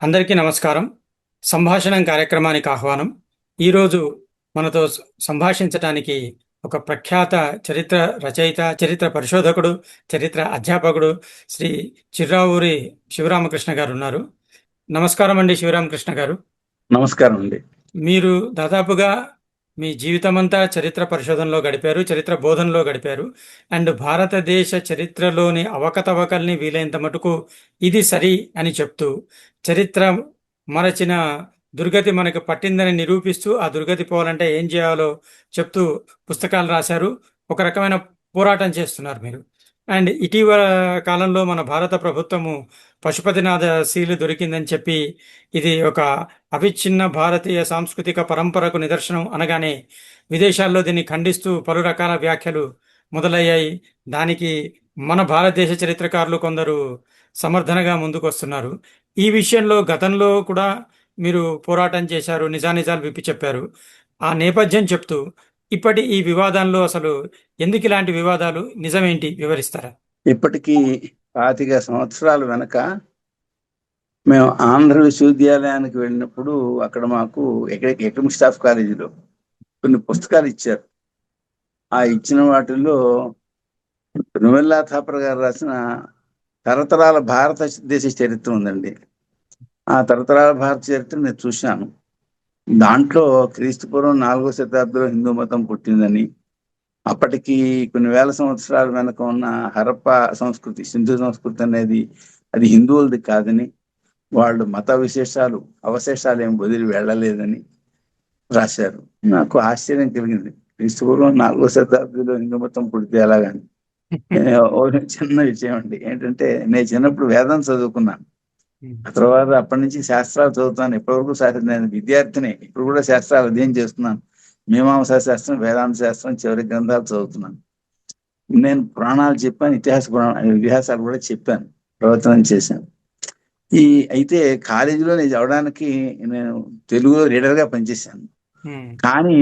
అందరికీ నమస్కారం. సంభాషణం కార్యక్రమానికి ఆహ్వానం. ఈరోజు మనతో సంభాషించటానికి ఒక ప్రఖ్యాత చరిత్ర రచయిత, చరిత్ర పరిశోధకుడు, చరిత్ర అధ్యాపకుడు శ్రీ చిర్రావూరి శివరామకృష్ణ గారు ఉన్నారు. నమస్కారం అండి శివరామకృష్ణ గారు. నమస్కారం అండి. మీరు దాదాపుగా మీ జీవితమంతా చరిత్ర పరిశోధనలో గడిపారు, చరిత్ర బోధనలో గడిపారు. అండ్ భారతదేశ చరిత్రలోని అవకతవకల్ని వీలైనంత మటుకు ఇది సరి అని చెప్తూ, చరిత్ర మరచిన దుర్గతి మనకు పట్టిందని నిరూపిస్తూ, ఆ దుర్గతి పోవాలంటే ఏం చేయాలో చెప్తూ పుస్తకాలు రాశారు. ఒక రకమైన పోరాటం చేస్తున్నారు మీరు. అండ్ ఇటీవల కాలంలో మన భారత ప్రభుత్వము పశుపతినాథ సీలు దొరికిందని చెప్పి, ఇది ఒక అవిచ్ఛిన్న భారతీయ సాంస్కృతిక పరంపరకు నిదర్శనం అనగానే విదేశాల్లో దీన్ని ఖండిస్తూ పలు రకాల వ్యాఖ్యలు మొదలయ్యాయి. దానికి మన భారతదేశ చరిత్రకారులు కొందరు సమర్థనగా ముందుకు వస్తున్నారు. ఈ విషయంలో గతంలో కూడా మీరు పోరాటం చేశారు, నిజానిజాలు విప్పి చెప్పారు. ఆ నేపథ్యం చెప్తూ ఇప్పటి ఈ వివాదంలో అసలు ఎందుకు ఇలాంటి వివాదాలు, నిజమేంటి వివరిస్తారా? ఇప్పటికీ 25 సంవత్సరాల వెనక మేము ఆంధ్ర విశ్వవిద్యాలయానికి వెళ్ళినప్పుడు అక్కడ మాకు ఎకడమిక్ స్టాఫ్ కాలేజీలో కొన్ని పుస్తకాలు ఇచ్చారు. ఆ ఇచ్చిన వాటిల్లో నువెల్లా థాపర్ గారు రాసిన తరతరాల భారతదేశ చరిత్ర ఉందండి. ఆ తరతరాల భారత చరిత్ర నేను చూశాను. దాంట్లో క్రీస్తుపూర్వం 4వ శతాబ్దంలో హిందూ మతం పుట్టిందని, అప్పటికి కొన్ని వేల సంవత్సరాల వెనక ఉన్న హరప్ప సంస్కృతి, సింధు సంస్కృతి అనేది అది హిందువులది కాదని, వాళ్ళు మత విశేషాలు అవశేషాలు ఏం వదిలి వెళ్ళలేదని రాశారు. నాకు ఆశ్చర్యం కలిగింది. క్రీస్తుపూర్వం 4వ శతాబ్దిలో హిందూ మతం పుడితే ఎలాగని. చిన్న విషయం అండి ఏంటంటే, నేను చిన్నప్పుడు వేదం చదువుకున్నాను. ఆ తర్వాత అప్పటి నుంచి శాస్త్రాలు చదువుతాను. ఇప్పటివరకు నేను విద్యార్థిని, ఇప్పుడు కూడా శాస్త్రాలు అధ్యయనం చేస్తున్నాను. మీమాంసా శాస్త్రం, వేదాంత శాస్త్రం, చివరి గ్రంథాలు చదువుతున్నాను. నేను పురాణాలు చెప్పాను, ఇతిహాసాలు కూడా చెప్పాను, ప్రవచనం చేశాను. అయితే కాలేజీలో నేను చదవడానికి నేను తెలుగులో రీడర్గా పనిచేశాను. కానీ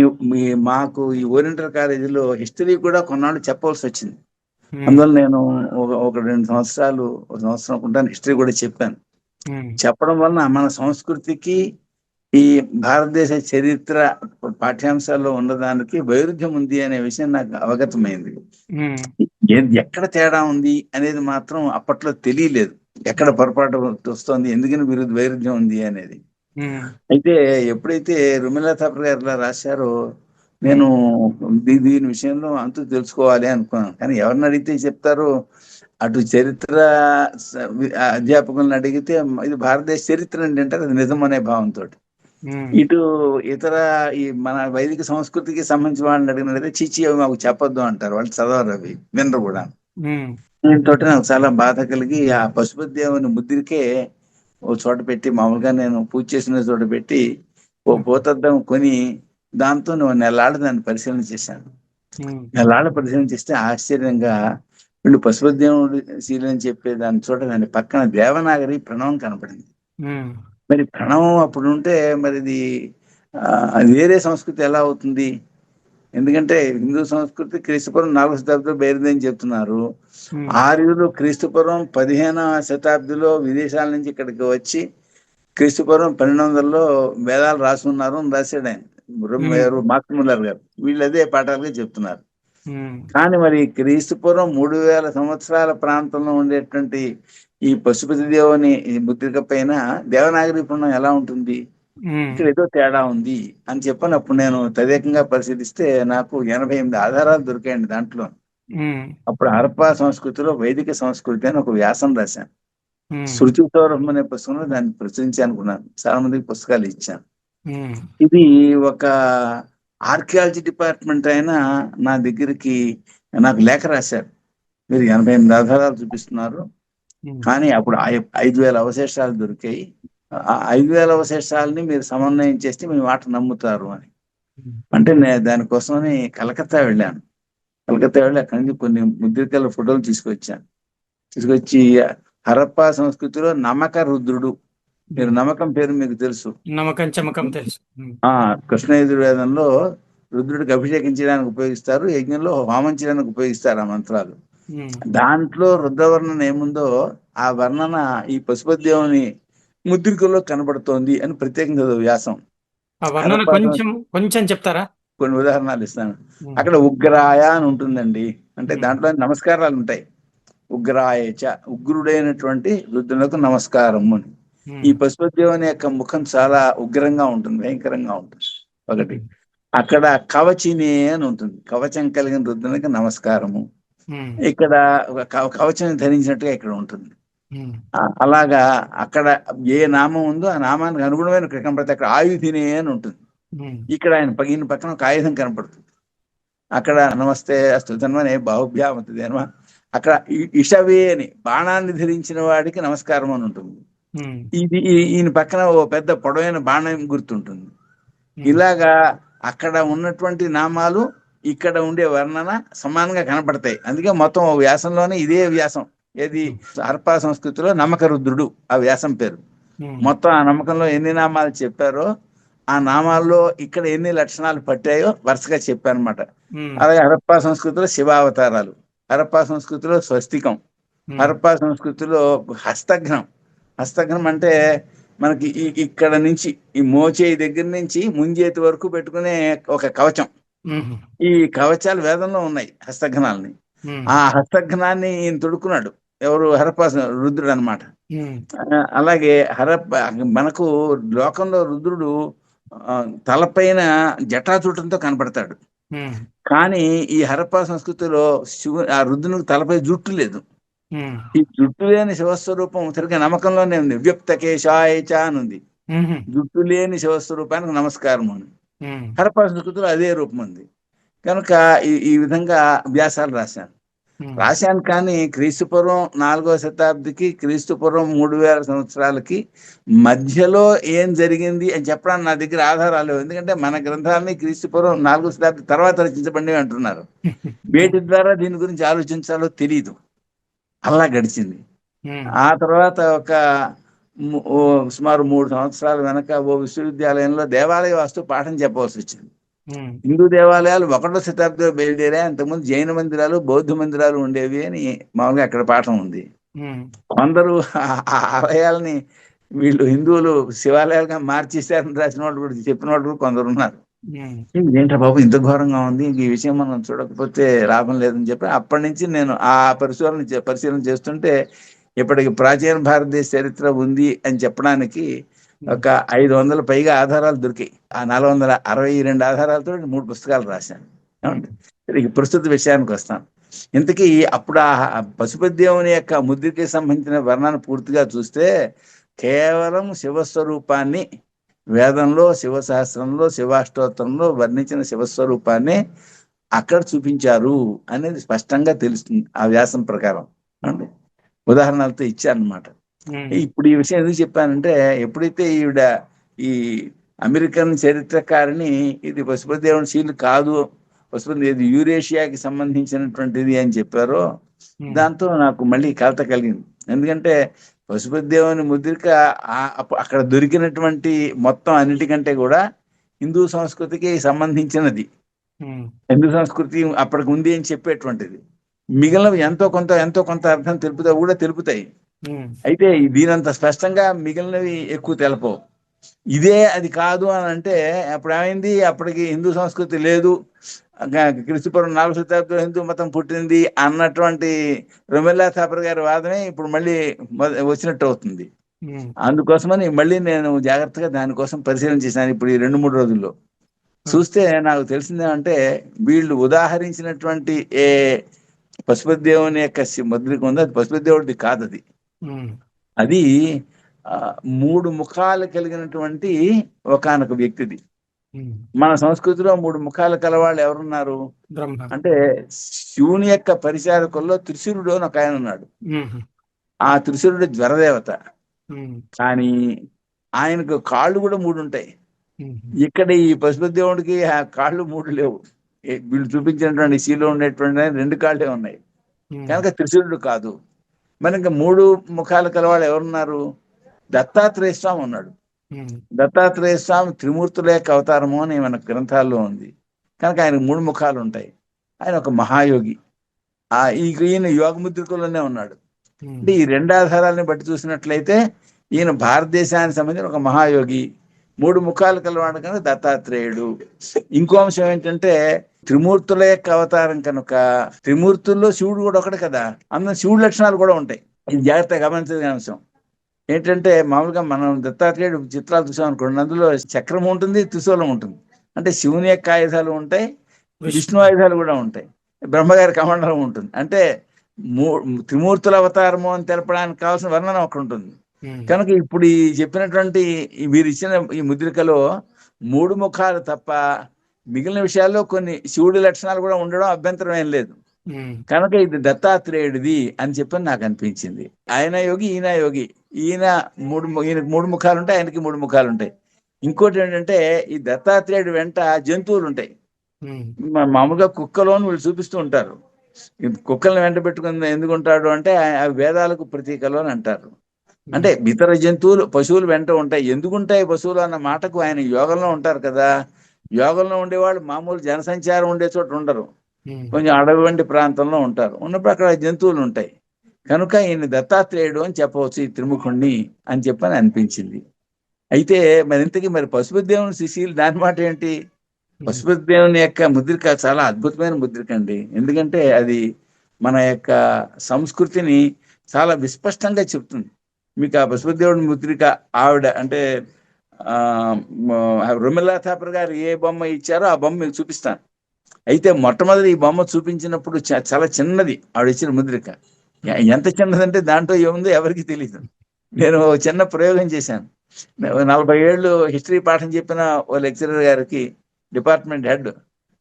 మాకు ఈ ఓరియంటల్ కాలేజీలో హిస్టరీ కూడా కొన్నాళ్ళు చెప్పవలసి వచ్చింది. అందువల్ల నేను ఒక 2 సంవత్సరాలు, ఒక సంవత్సరం ఉంటాను హిస్టరీ కూడా చెప్పాను. చెప్పడం వలన మన సంస్కృతికి ఈ భారతదేశ చరిత్ర పాఠ్యాంశాల్లో ఉన్నదానికి వైరుధ్యం ఉంది అనే విషయం నాకు అవగతమైంది. ఎక్కడ తేడా ఉంది అనేది మాత్రం అప్పట్లో తెలియలేదు. ఎక్కడ పొరపాటు వస్తుంది, ఎందుకని వైరుధ్యం ఉంది అనేది. అయితే ఎప్పుడైతే రుమిలా థాపర్ గారు ఇలా రాశారో, నేను దీని విషయంలో అంతు తెలుసుకోవాలి అనుకున్నాను. కానీ ఎవరిని అడిగితే చెప్తారో, అటు చరిత్ర అధ్యాపకులను అడిగితే ఇది భారతదేశ చరిత్ర అంటే అంటారు, అది నిజం అనే భావంతో. ఇటు ఇతర ఈ మన వైదిక సంస్కృతికి సంబంధించిన వాళ్ళని అడిగినట్లయితే చీచి అవి మాకు చెప్పొద్దు అంటారు. వాళ్ళు చదవరు, అవి వినరు కూడా. దీంతో నాకు చాలా బాధ కలిగి ఆ పశుపతి దేవుని ముద్రికే ఓ చోట పెట్టి, మామూలుగా నేను పూజ చేసిన చోట పెట్టి ఓ పోతద్దం కొని దాంతో నెలాళ్ళు దాన్ని పరిశీలన చేశాను. నెలాళ్ళు పరిశీలన చేస్తే ఆశ్చర్యంగా వీళ్ళు పశుపతి దేవుడు శీలని చెప్పే దాని చోట దాని పక్కన దేవనాగరి ప్రణవం కనపడింది. మరి ప్రణవం అప్పుడు ఉంటే మరి ఇది వేరే సంస్కృతి ఎలా అవుతుంది? ఎందుకంటే హిందూ సంస్కృతి క్రీస్తుపూర్వం 4వ శతాబ్దిలో బయలుదేరని చెప్తున్నారు. ఆర్యులు క్రీస్తుపూర్వం 15వ శతాబ్దిలో విదేశాల నుంచి ఇక్కడికి వచ్చి క్రీస్తుపూర్వం 1200లో వేదాలు రాసుకున్నారు అని రాశాడు ఆయన, మాక్ముల్లర్ గారు. వీళ్ళు అదే పాఠాలుగా చెప్తున్నారు. కానీ మరి క్రీస్తుపూర్వం 3000 సంవత్సరాల ప్రాంతంలో ఉండేటువంటి ఈ పశుపతి దేవుని ముద్రిక పైన దేవనాగరి పుణ్యం ఎలా ఉంటుంది? ఇక్కడ ఏదో తేడా ఉంది అని చెప్పని అప్పుడు నేను తదేకంగా పరిశీలిస్తే నాకు 88 ఆధారాలు దొరికాయండి దాంట్లో. అప్పుడు హరప్పా సంస్కృతిలో వైదిక సంస్కృతి అని ఒక వ్యాసం రాశాను. శృతి సౌరభం అనే పుస్తకంలో దాన్ని ప్రచురించాలనుకున్నాను. చాలా మందికి పుస్తకాలు ఇచ్చాను. ఇది ఒక ఆర్కియాలజీ డిపార్ట్మెంట్ అయినా నా దగ్గరికి నాకు లేఖ రాశారు. మీరు 88 ఆధారాలు చూపిస్తున్నారు, కానీ అప్పుడు 5000 అవశేషాలు దొరికాయి. ఆ 5000 అవశేషాలని మీరు సమన్వయం చేస్తే మీ మాట నమ్ముతారు అని. అంటే నేను దానికోసమని కలకత్తా వెళ్ళాను. కలకత్తా వెళ్ళి అక్కడి నుంచి కొన్ని ముద్రికల ఫోటోలు తీసుకొచ్చి హరప్పా సంస్కృతిలో నమక రుద్రుడు, మీరు నమ్మకం పేరు మీకు తెలుసు, నమ్మకం చమకం తెలుసు. కృష్ణయజుర్వేదంలో రుద్రుడికి అభిషేకించడానికి ఉపయోగిస్తారు, యజ్ఞంలో హోమం చేయడానికి ఉపయోగిస్తారు ఆ మంత్రాలు. దాంట్లో రుద్రవర్ణన ఏముందో ఆ వర్ణన ఈ పశుపతి దేవుని ముద్రికల్లో కనబడుతోంది అని ప్రత్యేకంగా వ్యాసం. ఆ వర్ణన హరప్పా కొంచెం కొంచెం చెప్తారా? కొన్ని ఉదాహరణలు ఇస్తాను. ఉమ్, అక్కడ ఉగ్రాయ అని ఉంటుందండి. అంటే ఉమ్, దాంట్లో నమస్కారాలు ఉంటాయి. ఉగ్రాయచ, ఉగ్రుడైనటువంటి రుద్రులకు నమస్కారం అని. ఈ ఉమ్, పశుపతిదేవుని యొక్క ముఖం చాలా ఉగ్రంగా ఉంటుంది, భయంకరంగా ఉంటుంది. ఒకటి. ఉమ్, అక్కడ కవచినే అని ఉంటుంది. కవచం కలిగిన రుద్రునికి నమస్కారము. ఉమ్, ఇక్కడ ఒక కవచం ధరించినట్టుగా ఇక్కడ ఉంటుంది. ఉమ్, అలాగా అక్కడ ఏ నామం ఉందో ఆ నామానికి అనుగుణమైన కనపడితే అక్కడ ఆయుధినే అని ఉంటుంది. ఉమ్, ఇక్కడ ఈయన పక్కన ఒక ఆయుధం కనపడుతుంది. అక్కడ నమస్తే అస్తు తన్మనే బాహుభ్యామతి అనమా. అక్కడ ఇషవే అని బాణాన్ని ధరించిన వాడికి నమస్కారం అని ఉంటుంది. ఉమ్, ఈయన పక్కన ఓ పెద్ద పొడవైన బాణం గుర్తుంటుంది. ఉమ్, ఇలాగా అక్కడ ఉన్నటువంటి నామాలు ఇక్కడ ఉండే వర్ణన సమానంగా కనపడతాయి. అందుకే మొత్తం ఓ వ్యాసంలోనే ఇదే వ్యాసం. ఏది హరప్పా సంస్కృతిలో నమ్మక రుద్రుడు ఆ వ్యాసం పేరు. ఉమ్, మొత్తం ఆ నమ్మకంలో ఎన్ని నామాలు చెప్పారో ఆ నామాల్లో ఇక్కడ ఎన్ని లక్షణాలు పట్టాయో వరుసగా చెప్పారనమాట. ఉమ్, అలాగే హరప్పా సంస్కృతిలో శివావతారాలు, హరప్పా సంస్కృతిలో స్వస్తికం, ఉమ్, హరప్పా సంస్కృతిలో హస్తఘ్నం. హస్తఘ్నం అంటే మనకి ఇక్కడ నుంచి ఈ మోచేయి దగ్గర నుంచి ముంజేతి వరకు పెట్టుకునే ఒక కవచం. ఉమ్, ఈ కవచాలు వేదంలో ఉన్నాయి, హస్తఘ్నాలని. ఉమ్, ఆ హస్తఘ్నాన్ని ఈయన తొడుక్కున్నాడు. ఎవరు? హరప్పా రుద్రుడు అనమాట. ఉమ్, అలాగే హరప్ప మనకు లోకంలో రుద్రుడు ఆ, తలపైన జటాచుటంతో కనపడతాడు. ఉమ్, కానీ ఈ హరప్పా సంస్కృతిలో ఆ రుద్రునికి తలపై జుట్టు లేదు. ఉమ్, ఈ జుట్టు లేని శివస్వరూపం తిరిగి నమ్మకంలోనే ఉంది. వ్యక్త కేశాయచ అని ఉంది. ఉమ్, జుట్టు లేని శివస్వరూపానికి నమస్కారం అని ఉమ్, హరప్పా సంస్కృతిలో అదే రూపం ఉంది. కనుక ఈ విధంగా వ్యాసాలు రాశాను. ఉమ్, రాశాను కానీ క్రీస్తుపూర్వం 4వ శతాబ్దికి క్రీస్తుపూర్వం 3000 సంవత్సరాలకి మధ్యలో ఏం జరిగింది అని చెప్పడానికి నా దగ్గర ఆధారాలు లేవు. ఎందుకంటే మన గ్రంథాలని క్రీస్తుపూర్వం 4వ శతాబ్ది తర్వాత రచించబడినవి అంటున్నారు. వేటి ద్వారా దీని గురించి ఆలోచించాలో తెలియదు. అలా గడిచింది. ఉమ్, ఆ తర్వాత ఒక సుమారు 3 సంవత్సరాల వెనక ఓ విశ్వవిద్యాలయంలో దేవాలయ వాస్తు పాఠం చెప్పవలసి వచ్చింది. ఉమ్, హిందూ దేవాలయాలు 1వ శతాబ్దిలో బయలుదేరాయి. అంతకుముందు జైన మందిరాలు, బౌద్ధ మందిరాలు ఉండేవి అని మామూలుగా అక్కడ పాఠం ఉంది. ఉమ్, కొందరు ఆ ఆలయాల్ని వీళ్ళు హిందువులు శివాలయాలుగా మార్చేశారని రాసిన వాళ్ళు కూడా, చెప్పిన వాళ్ళు కూడా కొందరు ఉన్నారు. ఉమ్, ఏంట్రా బాబు ఇంత ఘోరంగా ఉంది, ఇంక ఈ విషయం మనం చూడకపోతే లాభం లేదని చెప్పి అప్పటి నుంచి నేను ఆ పరిశీలన చేస్తుంటే ఇప్పటికి ప్రాచీన భారతదేశ చరిత్ర ఉంది అని చెప్పడానికి ఒక 500 పైగా ఆధారాలు దొరికాయి. ఆ 462 ఆధారాలతో 3 పుస్తకాలు రాశాను. ఏమండి? ఇక ప్రస్తుత విషయానికి వస్తాను. ఇంతకీ అప్పుడు ఆ పశుపతి దేవుని యొక్క ముద్రికకి సంబంధించిన వర్ణన పూర్తిగా చూస్తే కేవలం శివస్వరూపాన్ని వేదంలో, శివశాస్త్రంలో, శివాష్టోత్తరంలో వర్ణించిన శివస్వరూపాన్ని అక్కడ చూపించారు అనేది స్పష్టంగా తెలుస్తుంది ఆ వ్యాసం ప్రకారం. అండి, ఉదాహరణలతో ఇచ్చారనమాట. ఉమ్, ఇప్పుడు ఈ విషయం ఎందుకు చెప్పానంటే, ఎప్పుడైతే ఈవిడ ఈ అమెరికన్ చరిత్రకారిణి ఇది పశుపతి దేవుని శీలు కాదు, పశుపతి ఇది యూరేషియాకి సంబంధించినటువంటిది అని చెప్పారో ఉమ్, దాంతో నాకు మళ్ళీ కలత కలిగింది. ఎందుకంటే పశుపతి దేవుని ముద్రిక అక్కడ దొరికినటువంటి మొత్తం అన్నిటికంటే కూడా హిందూ సంస్కృతికి సంబంధించినది. ఉమ్, హిందూ సంస్కృతి అప్పటికి ఉంది అని చెప్పేటువంటిది. మిగిలినవి ఎంతో కొంత అర్థం తెలుపుతాయి. ఉమ్, అయితే దీనంత స్పష్టంగా మిగిలినవి ఎక్కువ తెలపవు. ఇదే అది కాదు అని అంటే అప్పుడు ఏమైంది? అప్పటికి హిందూ సంస్కృతి లేదు, క్రీస్తుపూర్వం 4వ శతాబ్దంలో హిందూ మతం పుట్టింది అన్నటువంటి రొమెల్లా థాపర్ గారి వాదమే ఇప్పుడు మళ్ళీ వచ్చినట్టు అవుతుంది. ఉమ్, అందుకోసమని మళ్ళీ నేను జాగ్రత్తగా దానికోసం పరిశీలన చేశాను ఇప్పుడు ఈ 2-3 రోజుల్లో. చూస్తే నాకు తెలిసిందేమంటే వీళ్ళు ఉదాహరించినటువంటి ఏ పశుపతి దేవుని యొక్క ముద్రిక ఉందో అది పశుపతి దేవుడిది కాదు. ఉమ్, అది 3 ముఖాలు కలిగినటువంటి ఒకానొక వ్యక్తిది. ఉమ్, మన సంస్కృతిలో 3 ముఖాలు కలవాళ్ళు ఎవరున్నారు బ్రహ్మ. అంటే శివుని యొక్క పరిచారకుల్లో త్రిశూరుడు అని ఒక ఆయన ఉన్నాడు. ఉమ్, ఆ త్రిశూరుడు జ్వరదేవత. ఉమ్, కానీ ఆయనకు కాళ్ళు కూడా 3 ఉంటాయి. ఉమ్, ఇక్కడ ఈ పశుపతి దేవుడికి ఆ కాళ్ళు 3 లేవు. వీళ్ళు చూపించినటువంటి శీలో ఉండేటువంటి 2 కాళ్ళే ఉన్నాయి. ఉమ్, కనుక త్రిశూరుడు కాదు. మరి ఇంకా 3 ముఖాలు కలవాడు ఎవరున్నారు? దత్తాత్రేయ స్వామి ఉన్నాడు. ఉమ్, దత్తాత్రేయ స్వామి త్రిమూర్తుల యొక్క అవతారము అని మన గ్రంథాల్లో ఉంది. కనుక ఆయనకు 3 ముఖాలు ఉంటాయి. ఆయన ఒక మహాయోగి. ఈయన యోగ ముద్రికలోనే ఉన్నాడు. ఉమ్, అంటే ఈ 2 ఆధారాలని బట్టి చూసినట్లయితే ఈయన భారతదేశానికి సంబంధించిన ఒక మహాయోగి, 3 ముఖాలు కలవాడు కనుక దత్తాత్రేయుడు. ఇంకో అంశం ఏంటంటే త్రిమూర్తుల యొక్క అవతారం కనుక, త్రిమూర్తుల్లో శివుడు కూడా ఒకటి కదా, అందులో శివుడి లక్షణాలు కూడా ఉంటాయి. ఇది జాగ్రత్తగా గమనించదగిన అంశం. ఏంటంటే మామూలుగా మనం దత్తాత్రేయుడు చిత్రాలు చూసాం అనుకోండి, అందులో చక్రం ఉంటుంది, త్రిశూలం ఉంటుంది. అంటే శివుని యొక్క ఆయుధాలు ఉంటాయి, విష్ణు ఆయుధాలు కూడా ఉంటాయి, బ్రహ్మగారి కమండలం ఉంటుంది. అంటే త్రిమూర్తుల అవతారము అని తెలపడానికి కావాల్సిన వర్ణన ఒకటి ఉంటుంది. కనుక ఇప్పుడు ఈ చెప్పినటువంటి వీరు ఇచ్చిన ఈ ముద్రికలో 3 ముఖాలు తప్ప మిగిలిన విషయాల్లో కొన్ని శివుడి లక్షణాలు కూడా ఉండడం అభ్యంతరం ఏం లేదు. కనుక ఇది దత్తాత్రేయుడిది అని చెప్పని నాకు అనిపించింది. ఆయన యోగి, ఈయన యోగి. ఈయనకు 3 ముఖాలు ఉంటాయి, ఆయనకి 3 ముఖాలు ఉంటాయి. ఇంకోటి ఏంటంటే ఈ దత్తాత్రేయుడి వెంట జంతువులు ఉంటాయి. మామూలుగా కుక్కలోని వీళ్ళు చూపిస్తూ ఉంటారు. కుక్కల్ని వెంట పెట్టుకుని ఎందుకు ఉంటాడు అంటే ఆ వేదాలకు ప్రతీకలు అని అంటారు. అంటే ఇతర జంతువులు, పశువులు వెంట ఉంటాయి. ఎందుకుంటాయి పశువులు అన్న మాటకు ఆయన యోగంలో ఉంటారు కదా. యోగంలో ఉండేవాళ్ళు మామూలు జనసంచారం ఉండే చోట ఉండరు, కొంచెం అడవి వంటి ప్రాంతంలో ఉంటారు. ఉన్నప్పుడు అక్కడ జంతువులు ఉంటాయి. కనుక ఈయన దత్తాత్రేయుడు అని చెప్పవచ్చు, ఈ త్రిముఖుణ్ణి అని చెప్పని అనిపించింది. అయితే మరి పశుపతి దేవుని శిశీలు దాని మాట ఏంటి? పశుపతి దేవుని యొక్క ముద్రిక చాలా అద్భుతమైన ముద్రిక అండి. ఎందుకంటే అది మన యొక్క సంస్కృతిని చాలా విస్పష్టంగా చెప్తుంది. మీకు ఆ పశుపతి దేవుడి ముద్రిక ఆవిడ అంటే రొమిల్లా థాపర్ గారు ఏ బొమ్మ ఇచ్చారో ఆ బొమ్మ మీకు చూపిస్తాను. అయితే మొట్టమొదటి ఈ బొమ్మ చూపించినప్పుడు చాలా చిన్నది ఆవిడ ఇచ్చిన ముద్రిక. ఎంత చిన్నదంటే దాంట్లో ఏముందో ఎవరికి తెలియదు. నేను చిన్న ప్రయోగం చేశాను. 40 ఏళ్ళు హిస్టరీ పాఠం చెప్పిన ఓ లెక్చరర్ గారికి, డిపార్ట్మెంట్ హెడ్,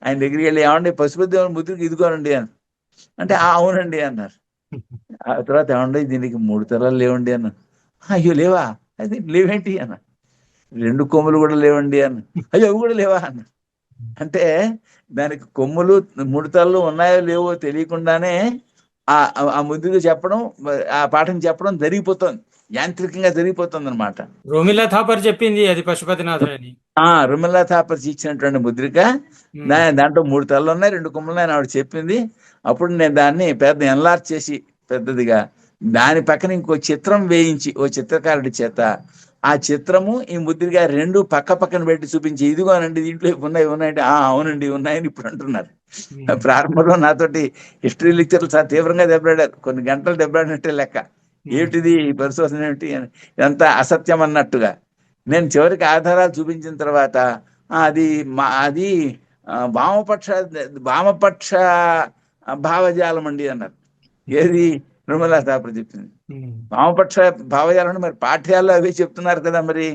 ఆయన దగ్గరికి వెళ్ళి ఏమండి పశుపతి దేవుని ముద్రిక ఇదిగోనండి అని అంటే అవునండి అన్నారు. ఆ తర్వాత ఏమండి దీనికి 3 తరాలు లేవండి అన్న. అయ్యో లేవా? అది లేవేంటి అన్న. 2 కొమ్ములు కూడా లేవండి అన్న. అయ్యో అవి కూడా లేవా అన్న. అంటే దానికి కొమ్ములు 3 తలలు ఉన్నాయో లేవో తెలియకుండానే ఆ ముద్దుగా చెప్పడం, ఆ పాఠం చెప్పడం జరిగిపోతుంది, యాంత్రికంగా జరిగిపోతుంది అనమాట. రోమిలా థాపర్ చెప్పింది అది పశుపతినాథుడు అని. రుమిల్లా థాపర్ ఇచ్చినటువంటి ముద్రిక. దాంట్లో 3 తలలు ఉన్నాయి, 2 కొమ్ములు ఉన్నాయి ఆవిడ చెప్పింది. అప్పుడు నేను దాన్ని పెద్ద ఎన్లార్జ్ చేసి పెద్దదిగా దాని పక్కన ఇంకో చిత్రం వేయించి ఓ చిత్రకారుడి చేత ఆ చిత్రము ఈ ముద్రిక 2 పక్క పక్కన పెట్టి చూపించి ఇదిగోనండి దీంట్లో ఉన్నాయంటే అవునండి ఉన్నాయని ఇప్పుడు అంటున్నారు. ప్రారంభంలో నాతోటి హిస్టరీ లెక్చర్లు చాలా తీవ్రంగా దెబ్బలాడారు. కొన్ని గంటలు దెబ్బలాడినట్టే లెక్క. ఏమిటిది పరిశోధన ఏమిటి ఇదంతా అసత్యం అన్నట్టుగా. నేను చివరికి ఆధారాలు చూపించిన తర్వాత అది వామపక్ష భావజాలం అండి అన్నారు. ఏది? నిర్మలా థాపర్ చెప్పింది వామపక్ష భావజాలం. మరి పాఠ్యాల్లో అవి చెప్తున్నారు కదా, మరి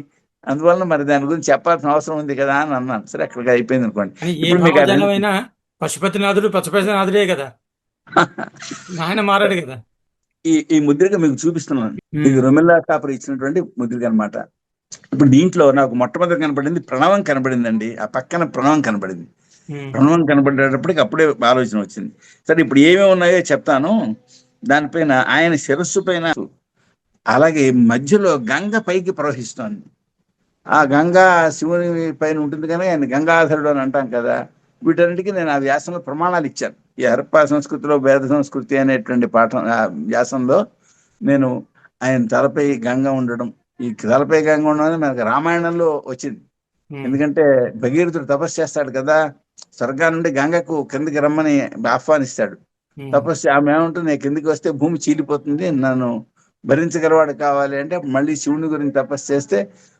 అందువలన మరి దాని గురించి చెప్పాల్సిన అవసరం ఉంది కదా అని అన్నాను. సరే అక్కడికి అయిపోయింది అనుకోండి. ఇప్పుడు మీకు పశుపతినాథుడే కదా, ఆయన మారాడు కదా. ఈ ముద్రిక మీకు చూపిస్తున్నాను. ఇది రొమిల్లా థాపర్ ఇచ్చినటువంటి ముద్రిక అనమాట. ఇప్పుడు దీంట్లో నాకు మొట్టమొదటి కనపడింది ప్రణవం కనపడిందండి. ఆ పక్కన ప్రణవం కనపడింది. ప్రణవం కనపడేటప్పటికి అప్పుడే ఆలోచన వచ్చింది. సరే ఇప్పుడు ఏమేమి ఉన్నాయో చెప్తాను. దానిపైన ఆయన శిరస్సు పైన అలాగే మధ్యలో గంగ పైకి ప్రవహిస్తోంది. ఆ గంగా శివుని పైన ఉంటుంది కనుక ఆయన గంగాధరుడు అని అంటాం కదా. వీటన్నిటికీ నేను ఆ వ్యాసంలో ప్రమాణాలు ఇచ్చాను. ఈ హరప్పా సంస్కృతిలో వేద సంస్కృతి అనేటువంటి పాఠం వ్యాసంలో నేను ఆయన తలపై గంగ ఉండడం, ఈ తలపై గంగ ఉండడం మనకు రామాయణంలో వచ్చింది. ఎందుకంటే భగీరథుడు తపస్సు చేస్తాడు కదా, స్వర్గా నుండి గంగకు కిందికి రమ్మని ఆహ్వానిస్తాడు. తపస్సు ఆమె ఏమంటుంది, నేను కిందికి వస్తే భూమి చీలిపోతుంది, నన్ను భరించగలవాడు కావాలి అంటే మళ్ళీ శివుని గురించి తపస్సు చేస్తే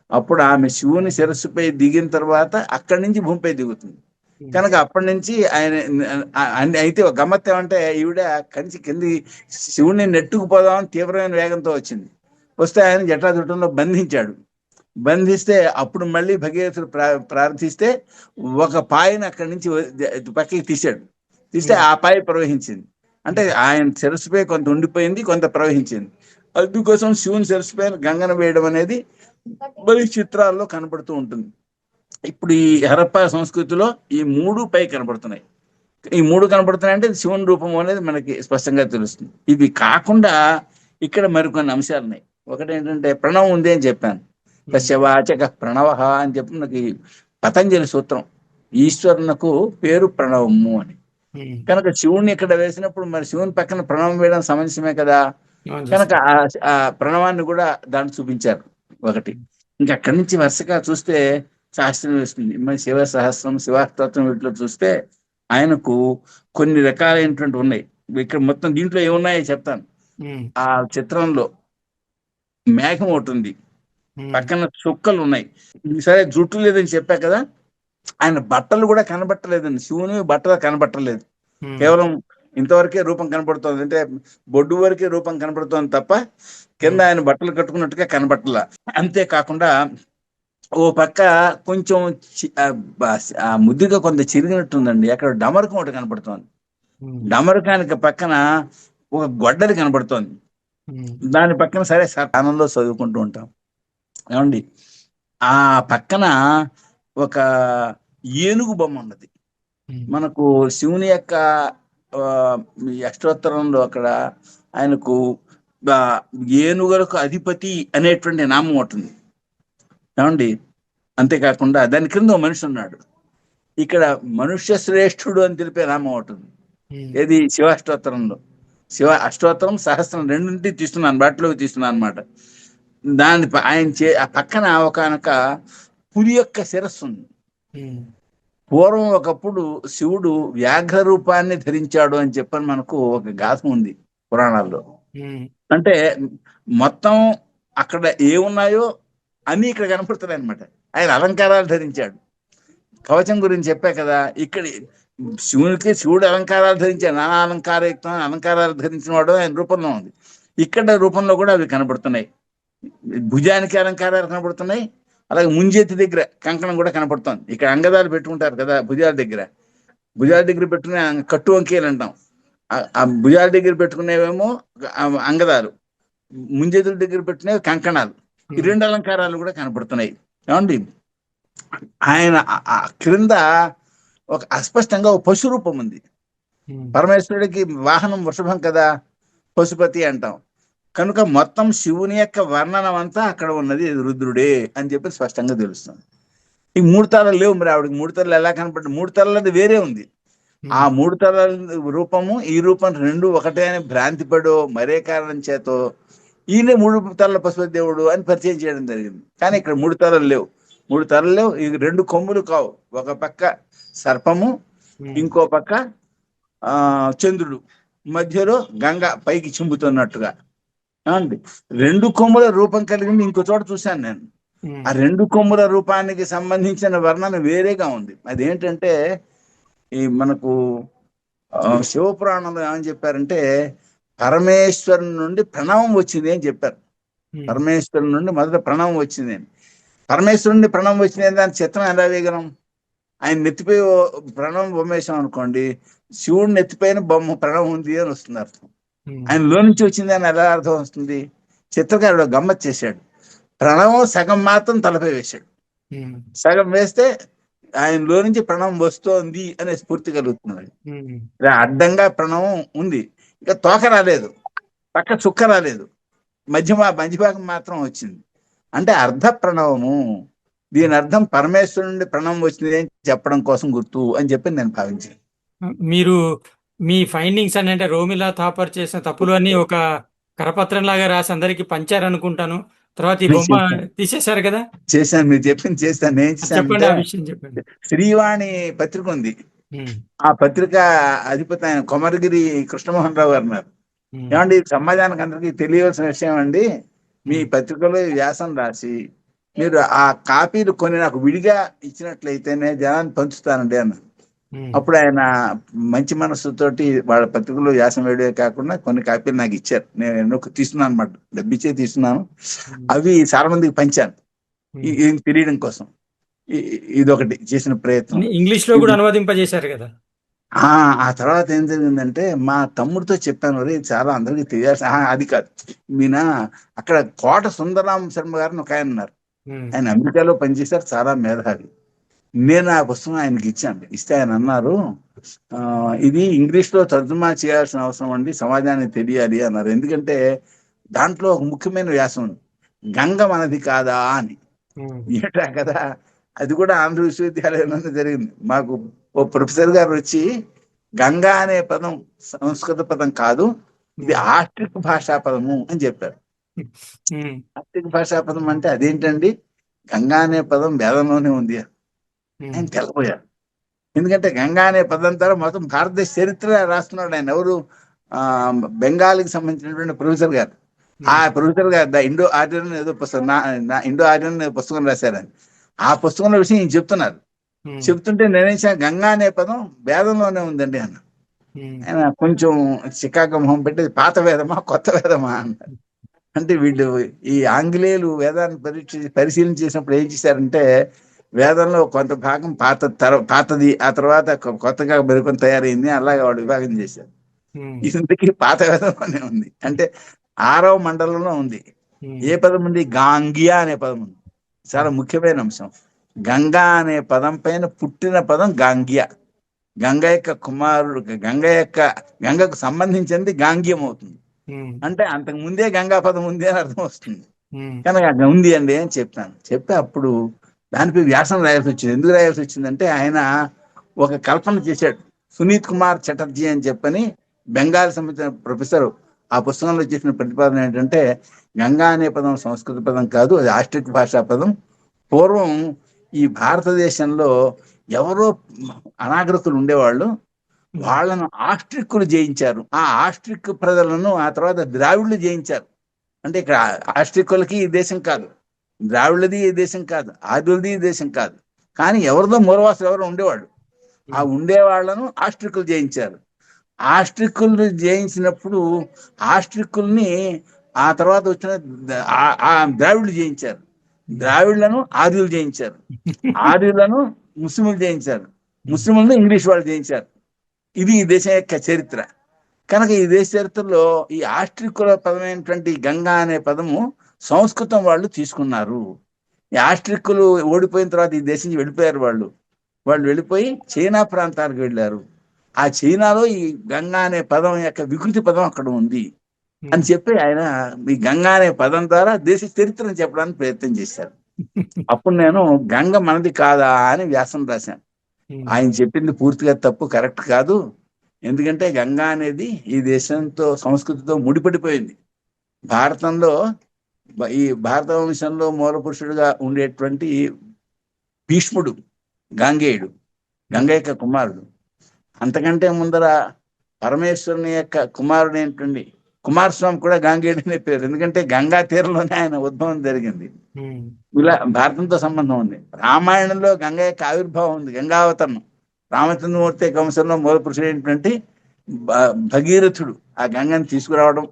అప్పుడు ఆమె శివుని శిరస్సుపై దిగిన తర్వాత అక్కడి నుంచి భూమిపై దిగుతుంది. కనుక అప్పటి నుంచి ఆయన అయితే ఒక గమ్మత్ ఏమంటే ఈవిడ కంచి కింది శివుణ్ణి నెట్టుకుపోదామని తీవ్రమైన వేగంతో వచ్చింది. వస్తే ఆయన జటాజుటంలో బంధించాడు. బంధిస్తే అప్పుడు మళ్ళీ భగీరథుడు ప్రార్థిస్తే ఒక పాయను అక్కడి నుంచి పక్కకి తీస్తే ఆ పాయ ప్రవహించింది. అంటే ఆయన శిరస్సుపై కొంత ఉండిపోయింది, కొంత ప్రవహించింది. అందుకోసం శివుని శిరస్సుపై గంగను వేయడం అనేది మరి చిత్రాల్లో కనబడుతూ ఉంటుంది. ఇప్పుడు ఈ హరప్పా సంస్కృతిలో ఈ 3 పై కనబడుతున్నాయి. ఈ 3 కనబడుతున్నాయి అంటే శివుని రూపం అనేది మనకి స్పష్టంగా తెలుస్తుంది. ఇవి కాకుండా ఇక్కడ మరికొన్ని అంశాలు ఉన్నాయి. ఒకటి ఏంటంటే ప్రణవం ఉంది అని చెప్పాను. తస్యవాచక ప్రణవ అని చెప్పి మనకి పతంజలి సూత్రం, ఈశ్వరునకు పేరు ప్రణవము అని. కనుక శివుణ్ణి ఇక్కడ వేసినప్పుడు మరి శివుని పక్కన ప్రణవం వేయడం సమంజసమే కదా. అవును కనుక చేశారు. ఆ ప్రణవాన్ని కూడా దాంట్లో చూపించారు ఒకటి. ఇంకా అక్కడి నుంచి వరుసగా చూస్తే శాస్త్రం వస్తుంది. మరి శివ సహస్రం, శివాస్తోత్రం వీటిలో చూస్తే ఆయనకు కొన్ని రకాలైనటువంటి ఉన్నాయి. ఇక్కడ మొత్తం దీంట్లో ఏమున్నాయో చెప్తాను. ఉమ్, ఆ చిత్రంలో మేఘం ఒకటి ఉంది, ఉమ్, పక్కన చుక్కలు ఉన్నాయి. సరే జుట్టు లేదని చెప్పా కదా, ఆయన బట్టలు కూడా కనబట్టలేదండి. శివుని బట్టలు కనబట్టలేదు, ఉమ్, కేవలం ఇంతవరకే రూపం కనబడుతోంది. అంటే బొడ్డు వరకే రూపం కనబడుతోంది తప్ప కింద ఉమ్, ఆయన బట్టలు కట్టుకున్నట్టుగా కనబట్టల. అంతేకాకుండా ఓ పక్క కొంచెం ముద్దుగా కొంత చిరిగినట్టుందండి. అక్కడ డమరుకం ఒకటి కనబడుతోంది. ఉమ్, డమరుకానికి పక్కన ఒక గొడ్డలి కనబడుతోంది. ఉమ్, దాని పక్కన సరే స్థానంలో చదువుకుంటూ ఉంటాం ఏమండి. ఆ పక్కన ఒక ఏనుగు బొమ్మ ఉన్నది. ఉమ్, మనకు శివుని యొక్క ఆ, ఈ అష్టోత్తరంలో అక్కడ ఆయనకు ఆ, ఏనుగులకు అధిపతి అనేటువంటి నామం ఉంటుంది ఏమండి. అంతేకాకుండా దాని క్రింద ఓ మనిషి ఉన్నాడు. ఇక్కడ మనుష్య శ్రేష్ఠుడు అని తెలిపే నామం ఉంటుంది. ఉమ్, ఏది శివాష్టోత్తరంలో. శివ అష్టోత్తరం సహస్రం రెండింటి తీస్తున్నాను, బాటిలోకి తీస్తున్నాను అనమాట. ఆ పక్కన ఒకనొక పులి యొక్క శిరస్సు ఉంది. ఉమ్, పూర్వం ఒకప్పుడు శివుడు వ్యాఘ్ర రూపాన్ని ధరించాడు అని చెప్పని మనకు ఒక గాథ ఉంది పురాణాల్లో. ఉమ్, అంటే మొత్తం అక్కడ ఏమున్నాయో అన్ని ఇక్కడ కనపడుతున్నాయి అనమాట. ఆయన అలంకారాలు ధరించాడు. కవచం గురించి చెప్పా కదా, ఇక్కడ శివుడు అలంకారాలు ధరించాడు. నానా అలంకారయుక్తమైన అలంకారాలు ధరించిన వాడు ఆయన రూపంలో ఉంది. ఇక్కడ రూపంలో కూడా అవి కనబడుతున్నాయి. భుజానికి అలంకారాలు కనబడుతున్నాయి, అలాగే ముంజేతి దగ్గర కంకణం కూడా కనపడుతోంది. ఇక్కడ అంగదాలు పెట్టుకుంటారు కదా భుజాల దగ్గర, భుజాల దగ్గర పెట్టుకునే కట్టు వంకీలు అంటాం. ఆ భుజాల దగ్గర పెట్టుకునేవేమో అంగదాలు, ముంజేతుల దగ్గర పెట్టినవి కంకణాలు. ఈ ఉమ్, రెండు అలంకారాలు కూడా కనపడుతున్నాయి ఏమండి. ఆయన ఆ క్రింద ఒక అస్పష్టంగా ఒక పశు రూపం ఉంది. ఉమ్, పరమేశ్వరుడికి వాహనం వృషభం కదా, పశుపతి అంటాం. కనుక మొత్తం శివుని యొక్క వర్ణనం అంతా అక్కడ ఉన్నది, ఇది రుద్రుడే అని చెప్పి స్పష్టంగా తెలుస్తుంది. ఈ మూడు తలలు లేవు, మరి ఆవిడకి మూడు తలలు ఎలా కనపడ్డ? మూడు తలలది వేరే ఉంది. ఆ ఉమ్, మూడు తలల రూపము ఈ రూపం రెండు ఒకటే అని భ్రాంతి పడో మరే కారణం చేతో ఈయన మూడు తలల పశుపతి దేవుడు అని పరిచయం చేయడం జరిగింది. కానీ ఇక్కడ మూడు తలలు లేవు. మూడు తలలు లేవు, ఈ రెండు కొమ్ములు కావు. ఒక పక్క సర్పము, ఉమ్, ఇంకో పక్క చంద్రుడు, మధ్యలో గంగ పైకి చింపుతున్నట్టుగా అండి. రెండు కొమ్ముల రూపం కలిగింది ఇంకో చోట చూశాను నేను. ఉమ్, ఆ రెండు కొమ్ముల రూపానికి సంబంధించిన వర్ణన వేరేగా ఉంది. అదేంటంటే ఈ మనకు శివపురాణంలో ఏమని చెప్పారంటే పరమేశ్వరుని నుండి ప్రణవం వచ్చింది అని చెప్పారు. ఉమ్, పరమేశ్వరుని నుండి మొదట ప్రణవం వచ్చింది అని. పరమేశ్వరుని ప్రణవం వచ్చింది అని దాని చిత్రం ఎలా వేయగలం? ఆయన నెత్తిపై ప్రణవం బొమ్మ వేసాం అనుకోండి, శివుడు నెత్తిపైన బొమ్మ ప్రణవం ఉంది అని వస్తుంది అర్థం. ఉమ్, ఆయన లో నుంచి వచ్చింది అని ఎలా అర్థం వస్తుంది? చిత్రకారుడు గమ్మత్ చేశాడు. ప్రణవం సగం మాత్రం తలపై వేశాడు, ఉమ్, సగం వేస్తే ఆయనలో నుంచి ప్రణవం వస్తోంది అనే స్ఫూర్తి కలుగుతున్నాడు. ఉమ్, ఇలా అడ్డంగా ప్రణవం ఉంది, ఇక తోక రాలేదు, పక్క చుక్క రాలేదు, మధ్యభాగం మాత్రం వచ్చింది. అంటే అర్ధ ప్రణవము. దీని అర్థం పరమేశ్వరు నుండి ప్రణవం వచ్చింది అని చెప్పడం కోసం గుర్తు అని చెప్పి నేను భావించాను. మీరు మీ ఫైండింగ్స్ అని అంటే రోమిలా థాపర్ చేసిన తప్పులు అన్ని ఒక కరపత్రం లాగా రాసి అందరికి పంచారనుకుంటాను. తర్వాత ఈ బొమ్మ తీసేశారు కదా. చేశాను, మీరు చెప్పింది చేస్తాను. నేను అది చెప్పండి, చేశానంటే ఆ విషయం చెప్పండి. శ్రీవాణి పత్రిక ఉంది. ఉమ్, ఆ పత్రిక అధిపతి ఆయన కొమరగిరి కృష్ణమోహన్ రావు గారు ఉన్నారు. ఉమ్, ఏమండి, సమాజానికి అందరికీ తెలియవలసిన విషయం అండి, మీ ఉమ్, పత్రికలో ఈ వ్యాసం రాసి మీరు ఆ కాపీలు కొన్ని నాకు విడిగా ఇచ్చినట్లయితేనే జనాన్ని పంచుతానండి అన్న. ఉమ్, అప్పుడు ఆయన మంచి మనస్సుతోటి వాళ్ళ పత్రికలో వ్యాసం వేయడమే కాకుండా కొన్ని కాపీలు నాకు ఇచ్చారు. నేను ఎన్నో తీసుకున్నాను అనమాట, డబ్బిచ్చే తీసుకున్నాను. ఉమ్, అవి చాలా మందికి పంచాను ఉమ్. ఏం తెలియడం కోసం. ఇదొకటి చేసిన ప్రయత్నం. ఇంగ్లీష్ లో కూడా ఇది అనువదింపజేశారు కదా. ఆ ఆ తర్వాత ఏం జరిగిందంటే మా తమ్ముడితో చెప్పాను, రే చాలా అందరికీ తెలియాల్సి. అది కాదు, మీనా అక్కడ కోట సుందరరామ శర్మ గారిని ఒక ఆయన ఉన్నారు. ఉమ్, ఆయన అమెరికాలో పనిచేశారు, చాలా మేధావి. నేను ఆ పుస్తకం ఆయనకి ఇచ్చాను. ఇస్తే ఆయన అన్నారు, ఇది ఇంగ్లీష్ లో తర్జుమా చేయాల్సిన అవసరం అండి, సమాజానికి తెలియాలి అన్నారు. ఎందుకంటే దాంట్లో ఒక ముఖ్యమైన వ్యాసం ఉంది, గంగ మనది కాదా అని. ఉమ్, ఏటా కదా, అది కూడా ఆంధ్ర విశ్వవిద్యాలయంలోనే జరిగింది. మాకు ఓ ప్రొఫెసర్ గారు వచ్చి, గంగా అనే పదం సంస్కృత పదం కాదు, ఇది ఉమ్, ఆస్ట్రిక్ భాషా పదము అని చెప్పారు. ఉమ్, ఆస్ట్రిక్ భాషా పదం అంటే అదేంటండి, గంగా అనే పదం వేదంలోనే ఉంది ఉమ్, ఆయన తెలపోయారు. ఎందుకంటే గంగా అనే పదం ద్వారా మొత్తం భారతదేశ చరిత్ర రాస్తున్నాడు ఆయన. ఎవరు? ఆ బెంగాల్కి సంబంధించినటువంటి ప్రొఫెసర్ గారు. ఆ ఉమ్, ప్రొఫెసర్ గారు ద ఇండో ఆర్యన్ ఏదో పుస్తకం, ఇండో ఆర్యన్ పుస్తకం రాశారు ఆయన. ఆ పుస్తకంలో విషయం ఈయన చెప్తున్నారు. ఉమ్, చెప్తుంటే నేనేం గంగా అనే పదం వేదంలోనే ఉందండి అన్న. ఉమ్, ఆయన కొంచెం చికాకు మొహం పెట్టి పాత వేదమా కొత్త వేదమా అన్నారు. అంటే వీళ్ళు ఈ ఆంగ్లేయులు వేదాన్ని పరిశీలన చేసినప్పుడు ఏం చేశారంటే, వేదంలో కొంత భాగం పాతది, ఆ తర్వాత కొత్తగా మరికొంత తయారైంది, అలాగే వాడు విభాగం చేశారు. ఉమ్, ఇంతకీ పాత వేదంలోనే ఉంది. అంటే 6వ మండలంలో ఉంది. ఉమ్, ఏ పదం ఉంది? గాంగియా అనే పదం ఉంది. చాలా ఉమ్, ముఖ్యమైన అంశం. గంగా అనే పదం పైన పుట్టిన పదం గాంగియా. గంగ యొక్క కుమారుడు, గంగకు సంబంధించింది గాంగ్యం అవుతుంది. ఉమ్, అంటే అంతకు ముందే గంగా పదం ఉంది అని అర్థం వస్తుంది. ఉమ్, కనుక అక్కడ ఉంది అండి అని చెప్తాను. చెప్తే అప్పుడు దానిపై వ్యాసం రాయాల్సి వచ్చింది. ఎందుకు రాయాల్సి వచ్చిందంటే, ఆయన ఒక కల్పన చేశాడు. సునీత్ కుమార్ చటర్జీ అని చెప్పని బెంగాల్ సంబంధించిన ప్రొఫెసర్. ఆ పుస్తకంలో చేసిన ప్రతిపాదన ఏంటంటే, గంగా అనే పదం సంస్కృత పదం కాదు, అది ఆస్ట్రిక్ భాషా పదం. పూర్వం ఈ భారతదేశంలో ఎవరో అనాగరికులు ఉండేవాళ్ళు, ఉమ్, వాళ్ళను ఆస్ట్రిక్కులు జయించారు. ఆ ఆస్ట్రిక్ ప్రజలను ఆ తర్వాత ద్రావిడులు జయించారు. అంటే ఇక్కడ ఆస్ట్రికులకి ఈ దేశం కాదు, ద్రావిడులది ఈ దేశం కాదు, ఆర్యులది ఈ దేశం కాదు. కానీ ఎవరిదో మూలవాసులు ఎవరో ఉండేవాళ్ళు. ఆ ఉమ్, ఉండేవాళ్లను ఆస్ట్రికులు జయించారు. ఆస్ట్రికుల్ని జయించినప్పుడు ఆస్ట్రికుల్ని ఆ తర్వాత వచ్చిన ఆ ద్రావిడులు జయించారు. ద్రావిడులను ఆర్యులు జయించారు. ఆర్యులను ముస్లింలు జయించారు. ఉమ్, ముస్లింలను ఇంగ్లీష్ వాళ్ళు జయించారు. ఇది ఈ దేశం యొక్క చరిత్ర. కనుక ఈ దేశ చరిత్రలో ఈ ఆస్ట్రికుల పదమైనటువంటి గంగా అనే పదము సంస్కృతం వాళ్ళు తీసుకున్నారు. ఈ ఆస్ట్రిక్కులు ఓడిపోయిన తర్వాత ఈ దేశం నుంచి వెళ్ళిపోయారు. వాళ్ళు వాళ్ళు వెళ్ళిపోయి చైనా ప్రాంతాలకు వెళ్ళారు. ఆ చైనాలో ఈ గంగా అనే పదం యొక్క వికృతి పదం అక్కడ ఉంది అని ఉమ్, చెప్పి ఆయన ఈ గంగా అనే పదం ద్వారా దేశ చరిత్రను చెప్పడానికి ప్రయత్నం చేశారు. అప్పుడు నేను గంగ మనది కాదా అని వ్యాసం రాశాను. ఉమ్, ఆయన చెప్పింది పూర్తిగా తప్పు, కరెక్ట్ కాదు. ఎందుకంటే గంగా అనేది ఈ దేశంతో సంస్కృతితో ముడిపడిపోయింది. భారతంలో ఈ భారత వంశంలో మూల పురుషుడుగా ఉండేటువంటి భీష్ముడు గాంగేయుడు, గంగ ఉమ్, యొక్క కుమారుడు. అంతకంటే ముందర పరమేశ్వరుని యొక్క కుమారుడు ఏంటండి, కుమారస్వామి కూడా గాంగేయుడు అనే పేరు. ఎందుకంటే గంగా తీరంలోనే ఆయన ఉద్భవం జరిగింది. ఉమ్, ఇలా భారతంతో సంబంధం ఉంది. రామాయణంలో గంగ యొక్క ఆవిర్భావం ఉంది, గంగావతరణం. రామచంద్రమూర్తి వంశంలో మూల పురుషుడు ఏంటంటే భగీరథుడు ఆ గంగని తీసుకురావడం,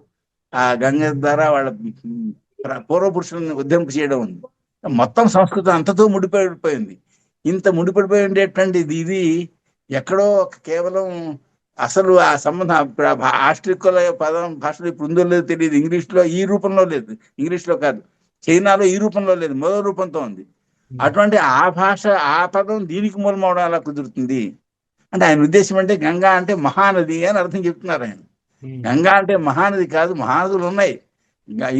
ఆ గంగ ద్వారా వాళ్ళ పూర్వపురుషులను ఉద్ధరింప చేయడం ఉంది. ఉమ్, మొత్తం సంస్కృతం అంతతో ముడిపడిపోయింది. ఇంత ముడిపడిపోయి ఉండేటువంటి ఇది ఎక్కడో కేవలం అసలు ఆ సంబంధం ఆస్ట్రికుల పదం భాషలో ఇప్పుడు ఉందో లేదో తెలియదు. ఇంగ్లీష్లో ఈ రూపంలో లేదు, ఇంగ్లీష్లో కాదు, చైనాలో ఈ రూపంలో లేదు, మరో రూపంతో ఉంది. ఉమ్, అటువంటి ఆ భాష, ఆ పదం దీనికి మూలమవడం ఎలా కుదురుతుంది అంటే, ఆయన ఉద్దేశం అంటే గంగా అంటే మహానది అని అర్థం చెప్తున్నారు ఆయన. ఉమ్, గంగా అంటే మహానది కాదు, మహానదులు ఉన్నాయి.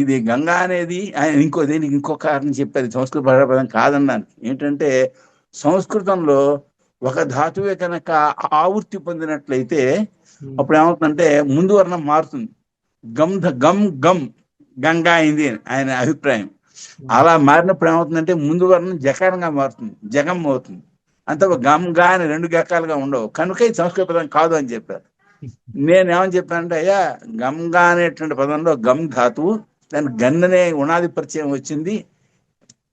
ఇది గంగా అనేది ఆయన దీనికి ఇంకో కారణం చెప్పారు, సంస్కృత భాషా పదం కాదన్నాను. ఏంటంటే సంస్కృతంలో ఒక ధాతువే కనుక ఆవృత్తి పొందినట్లయితే అప్పుడు ఏమవుతుందంటే ముందు వర్ణం మారుతుంది. గమ్ గమ్ గంగా అయింది అని ఆయన అభిప్రాయం. ఉమ్, అలా మారినప్పుడు ఏమవుతుందంటే ముందు వర్ణం జకారంగా మారుతుంది, జగం అవుతుంది. అంత గమ్ గా అని రెండు గకాలుగా ఉండవు. కనుక ఇది సంస్కృత పదం కాదు అని చెప్పారు. నేనేమని చెప్పానంటే, అయ్యా గంగా అనేటువంటి పదంలో గమ్ ధాతువు, దాని గన్ననే ఉనాది పరిచయం వచ్చింది.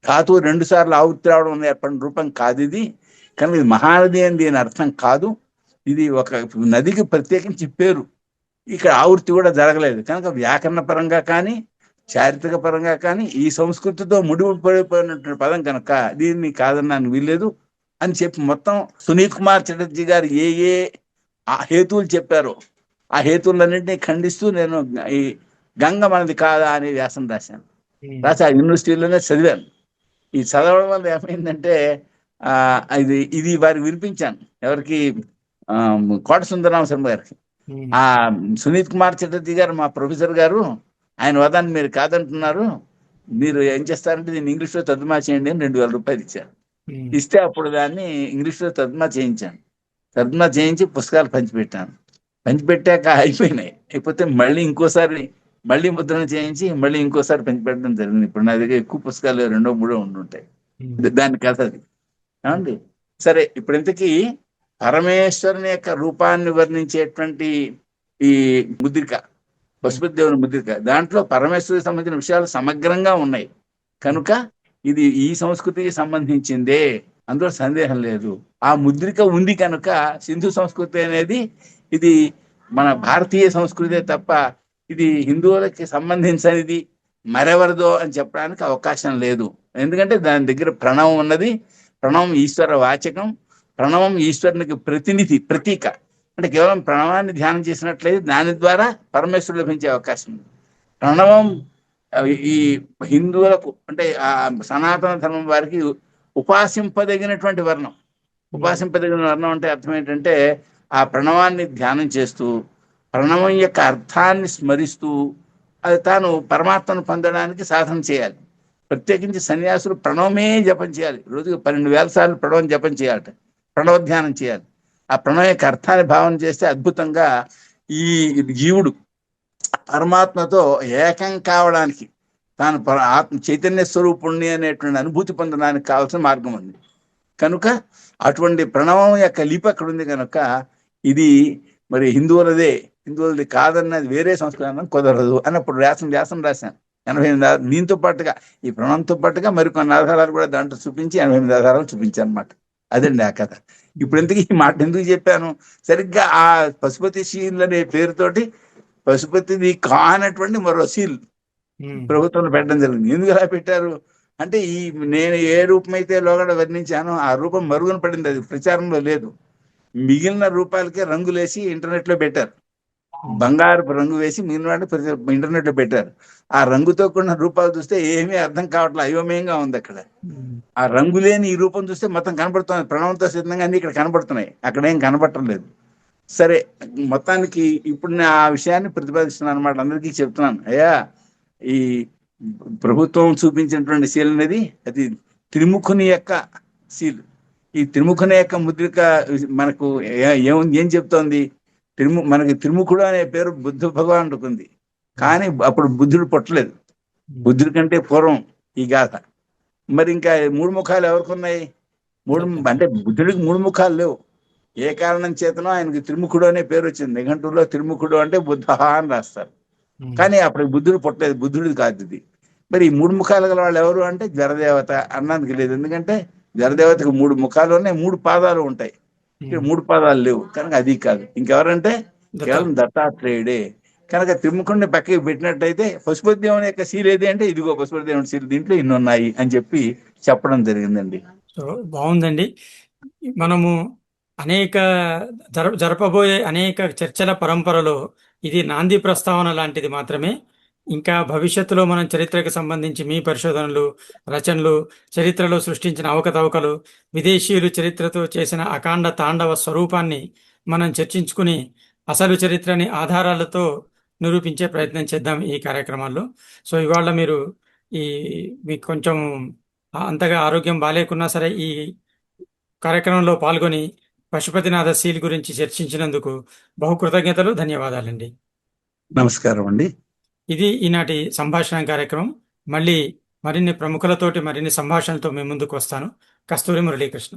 ధాతువు 2 సార్లు ఆవృత్తి రావడం ఏర్పడిన రూపం కాదు ఇది. కానీ ఇది మహానది అని దీని అర్థం కాదు. ఇది ఒక నదికి ప్రత్యేకించి పేరు. ఇక్కడ ఆవృత్తి కూడా జరగలేదు. కనుక వ్యాకరణ పరంగా కానీ చారిత్రక పరంగా కానీ ఈ సంస్కృతితో ముడిపడిపోయినటువంటి పదం కనుక దీన్ని కాదన్నాను వీల్లేదు అని చెప్పి మొత్తం సునీత్ కుమార్ చటర్జీ గారు ఏ ఏ ఆ హేతువులు చెప్పారో ఆ హేతువులన్నింటినీ ఖండిస్తూ నేను ఈ గంగ మనది కాదా అనే వ్యాసం రాశాను. రాసి ఆ యూనివర్సిటీలోనే చదివాను. ఈ చదవడం వల్ల ఏమైందంటే ఇది వారికి వినిపించాను. ఎవరికి? కోట సుందరరామ శర్మ గారికి. ఉమ్, ఆ సునీత్ కుమార్ చటర్జీ గారు మా ప్రొఫెసర్ గారు, ఆయన వాదాన్ని మీరు కాదంటున్నారు, మీరు ఏం చేస్తారంటే దీన్ని ఇంగ్లీష్లో తర్జుమా చేయండి అని 2000 రూపాయలు ఇచ్చారు. ఉమ్, ఇస్తే అప్పుడు దాన్ని ఇంగ్లీష్లో తర్జుమా చేయించాను. తర్జుమా చేయించి పుస్తకాలు పంచిపెట్టాను. పంచిపెట్టాక అయిపోయినాయి. అయిపోతే మళ్ళీ ఇంకోసారి మళ్ళీ ముద్రణ చేయించి మళ్ళీ ఇంకోసారి పంచిపెట్టడం జరిగింది. ఇప్పుడు నా దగ్గర ఎక్కువ పుస్తకాలు రెండో మూడో ఉండుంటాయి. దాని కథ అది. ఏమండి? సరే, ఇప్పుడు ఇంతకీ పరమేశ్వరుని యొక్క రూపాన్ని వర్ణించేటువంటి ఈ ముద్రిక, పశుపతి దేవుని ముద్రిక, దాంట్లో పరమేశ్వరుడికి సంబంధించిన విషయాలు సమగ్రంగా ఉన్నాయి కనుక ఇది ఈ సంస్కృతికి సంబంధించిందే, అందులో సందేహం లేదు. ఆ ముద్రిక ఉంది కనుక సింధు సంస్కృతి అనేది ఇది మన భారతీయ సంస్కృతే తప్ప ఇది హిందువులకి సంబంధించినది మరెవరిదో అని చెప్పడానికి అవకాశం లేదు. ఎందుకంటే దాని దగ్గర ప్రణవం ఉన్నది. ప్రణవం ఈశ్వర వాచకం. ప్రణవం ఈశ్వరునికి ప్రతినిధి, ప్రతీక. అంటే కేవలం ప్రణవాన్ని ధ్యానం చేసినట్లయితే దాని ద్వారా పరమేశ్వరుడు లభించే అవకాశం ఉంది. ప్రణవం ఈ హిందువులకు అంటే ఆ సనాతన ధర్మం వారికి ఉపాసింపదగినటువంటి వర్ణం. ఉపాసింపదగిన వర్ణం అంటే అర్థం ఏంటంటే ఆ ప్రణవాన్ని ధ్యానం చేస్తూ ప్రణవం యొక్క అర్థాన్ని స్మరిస్తూ అది తాను పరమాత్మను పొందడానికి సాధన చేయాలి. ప్రత్యేకించి సన్యాసులు ప్రణవమే జపం చేయాలి. రోజుకి 12,000 సార్లు ప్రణవం జపం చేయాలట, ప్రణవ ధ్యానం చేయాలి. ఆ ప్రణవం యొక్క అర్థాన్ని భావన చేస్తే అద్భుతంగా ఈ జీవుడు పరమాత్మతో ఏకం కావడానికి, తాను ఆత్మ చైతన్య స్వరూపుణ్ణి అనేటువంటి అనుభూతి పొందడానికి కావాల్సిన మార్గం ఉంది. కనుక అటువంటి ప్రణవం యొక్క లిపి అక్కడ ఉంది కనుక ఇది మరి హిందువులదే, హిందువులది కాదన్నది వేరే సంస్కృతి కుదరదు అన్నప్పుడు వ్యాసం రాశాను. 88 దీంతో పాటుగా ఈ ప్రణవంతో పాటుగా మరికొన్ని ఆధారాలు కూడా దాంట్లో చూపించి 88 ఆధారాలు చూపించాను అనమాట. అదండి ఆ కథ. ఇప్పుడు ఎందుకు ఈ మాట ఎందుకు చెప్పాను? సరిగ్గా ఆ పశుపతి శీల్ అనే పేరుతోటి పశుపతిది కానటువంటి మరో శీల్ ప్రభుత్వంలో పెట్టడం జరిగింది. ఎందుకు అలా పెట్టారు అంటే ఈ నేను ఏ రూపమైతే లోగడ వర్ణించానో ఆ రూపం మరుగున పడింది, అది ప్రచారంలో లేదు. మిగిలిన రూపాలకే రంగులేసి ఇంటర్నెట్ లో పెట్టారు. బంగారపు రంగు వేసి మిగిలిన ఇంటర్నెట్ లో పెట్టారు. ఆ రంగుతో కూడిన రూపాలు చూస్తే ఏమీ అర్థం కావట్లేదు, అయోమయంగా ఉంది అక్కడ. ఆ రంగు లేని ఈ రూపం చూస్తే మొత్తం కనబడుతుంది, ప్రణవంతో సిద్ధంగా అన్ని ఇక్కడ కనబడుతున్నాయి, అక్కడ ఏం కనబడటం లేదు. సరే, మొత్తానికి ఇప్పుడు నేను ఆ విషయాన్ని ప్రతిపాదిస్తున్నాను అనమాట, అందరికీ చెప్తున్నాను. అయ్యా, ఈ ప్రభుత్వం చూపించినటువంటి శీల్ అనేది అది త్రిముఖుని యొక్క శీల్. ఈ త్రిముఖుని యొక్క ముద్రిక మనకు ఏం చెప్తోంది? మనకి త్రిముఖుడు అనే పేరు బుద్ధ భగవానుడికి ఉంది, కానీ అప్పుడు బుద్ధుడు పుట్టలేదు. బుద్ధుడి కంటే పూర్వం ఈ గాథ. మరి ఇంకా 3 ముఖాలు ఎవరికి ఉన్నాయి? అంటే బుద్ధుడికి 3 ముఖాలు లేవు. ఏ కారణం చేతనో ఆయనకి త్రిముఖుడు అనే పేరు వచ్చింది. నిఘంటువులో త్రిముఖుడు అంటే బుద్ధ అని రాస్తారు, కానీ అప్పుడు బుద్ధుడు పుట్టలేదు, బుద్ధుడిది కాదు ఇది. మరి ఈ 3 ముఖాలు గల వాళ్ళు ఎవరు అంటే జరదేవత అన్నందుకు లేదు. ఎందుకంటే జరదేవతకు 3 ముఖాలు ఉన్నాయి, 3 పాదాలు ఉంటాయి. ఇక్కడ 3 పాదాలు లేవు కనుక అది కాదు. ఇంకెవరంటే కేవలం దత్తాత్రేయుడే. కనుక త్రిముఖుడిని పక్కకి పెట్టినట్టయితే పశుపతి దేవుని యొక్క శీల్ ఏది అంటే ఇదిగో పశుపతి దేవుని శీల్, దీంట్లో ఇన్ని ఉన్నాయి అని చెప్పి చెప్పడం జరిగిందండి. సో బాగుందండి. మనము అనేక జరపబోయే అనేక చర్చల పరంపరలో ఇది నాంది ప్రస్తావన లాంటిది మాత్రమే. ఇంకా భవిష్యత్తులో మనం చరిత్రకు సంబంధించి మీ పరిశోధనలు, రచనలు, చరిత్రలో సృష్టించిన అవకతవకలు, విదేశీయులు చరిత్రతో చేసిన అకాండ తాండవ స్వరూపాన్ని మనం చర్చించుకుని అసలు చరిత్రని ఆధారాలతో నిరూపించే ప్రయత్నం చేద్దాం ఈ కార్యక్రమాల్లో. సో ఇవాళ మీరు మీకు కొంచెం అంతగా ఆరోగ్యం బాగాలేకున్నా సరే ఈ కార్యక్రమంలో పాల్గొని పశుపతినాథ శీల్ గురించి చర్చించినందుకు బహు కృతజ్ఞతలు, ధన్యవాదాలండి. నమస్కారం అండి. ఇది ఈనాటి సంభాషణ కార్యక్రమం. మళ్ళీ మరిన్ని ప్రముఖులతోటి మరిన్ని సంభాషణలతో మీ ముందుకు వస్తాను. కస్తూరి మురళీకృష్ణ.